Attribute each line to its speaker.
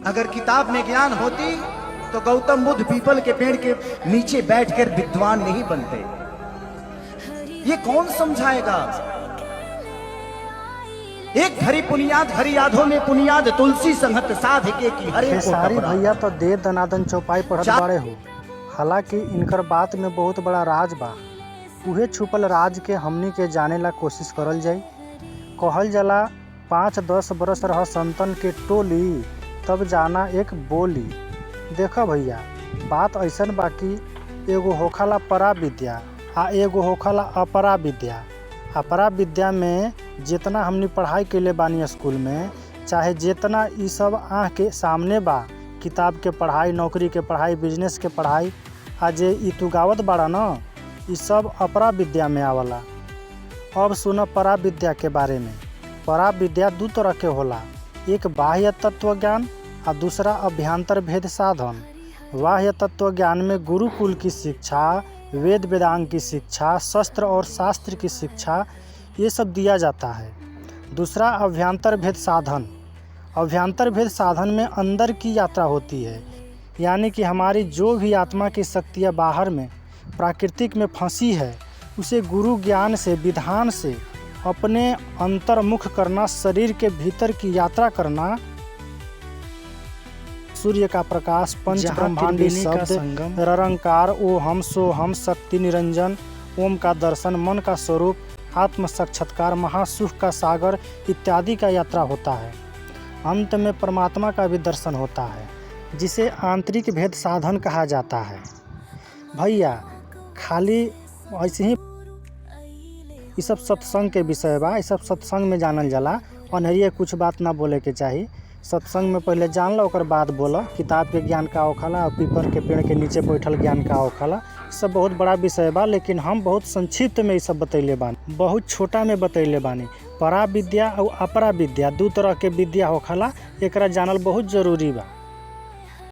Speaker 1: अगर किताब में ज्ञान होती तो गौतम बुद्ध पीपल के पेड़ के नीचे बैठकर विद्वान नहीं बनते। ये कौन समझाएगा? एक घड़ी पुनियाद हरि यादों में पुनियाद तुलसी संगत साध के की हरे
Speaker 2: सारी भैया तो दे दनादन चौपाई पढ़त बाड़े हो। हालांकि इनकर बात में बहुत बड़ा राज बा। उहे छुपल राज के हमनी के जाने ला कोशिश करल जाई। कहल जाला 5-10 बरस रह संतन के टोली, तब जाना एक बोली। देखो भैया, बात ऐसन बाकी एगो होखला परा विद्या आ एगो होखला अपरा विद्या। अपरा विद्या में जितना हमनी पढ़ाई कैले बानी स्कूल में, चाहे जितना ई सब आँख के सामने बा, किताब के पढ़ाई, नौकरी के पढ़ाई, बिजनेस के पढ़ाई, आज ई तू गावत बाड़ा न, ई सब अपरा विद्या में आवला। अब सुनो परा विद्या के बारे में। परा विद्या दू तरह के होला, एक बाह्य तत्व ज्ञान और दूसरा अभ्यंतर भेद साधन। बाह्य तत्व ज्ञान में गुरुकुल की शिक्षा, वेद वेदांग की शिक्षा, शस्त्र और शास्त्र की शिक्षा, ये सब दिया जाता है। दूसरा अभ्यंतर भेद साधन। अभ्यंतर भेद साधन में अंदर की यात्रा होती है, यानी कि हमारी जो भी आत्मा की शक्तियाँ बाहर में प्राकृतिक में फंसी है, उसे गुरु ज्ञान से, विधान से अपने अंतर्मुख करना, शरीर के भीतर की यात्रा करना। सूर्य का प्रकाश, पंच ब्रह्मांडी शब्द, निरंकार, ओ हम सो हम, शक्ति निरंजन, ओम का दर्शन, मन का स्वरूप, आत्म साक्षात्कार, महासुख का सागर इत्यादि का यात्रा होता है। अंत में परमात्मा का भी दर्शन होता है, जिसे आंतरिक भेद साधन कहा जाता है। भैया खाली ऐसे ही ये सब सत्संग के विषय बा, ये सब सत्संग में जानल जाला। अनहरिए कुछ बात ना बोले के चाहिए। सत्संग में पहले जान लो, ओकर बाद बोलो। किताब के ज्ञान का होखला और पीपर के पेड़ के नीचे बैठल ज्ञान का होखला, ये सब बहुत बड़ा विषय बा, लेकिन हम बहुत संक्षिप्त में ये सब बतैले बानी, बहुत छोटा में बतैले बानी। परा विद्या और अपरा विद्या दू तरह के विद्या होखला, एकरा जानल बहुत जरूरी बा।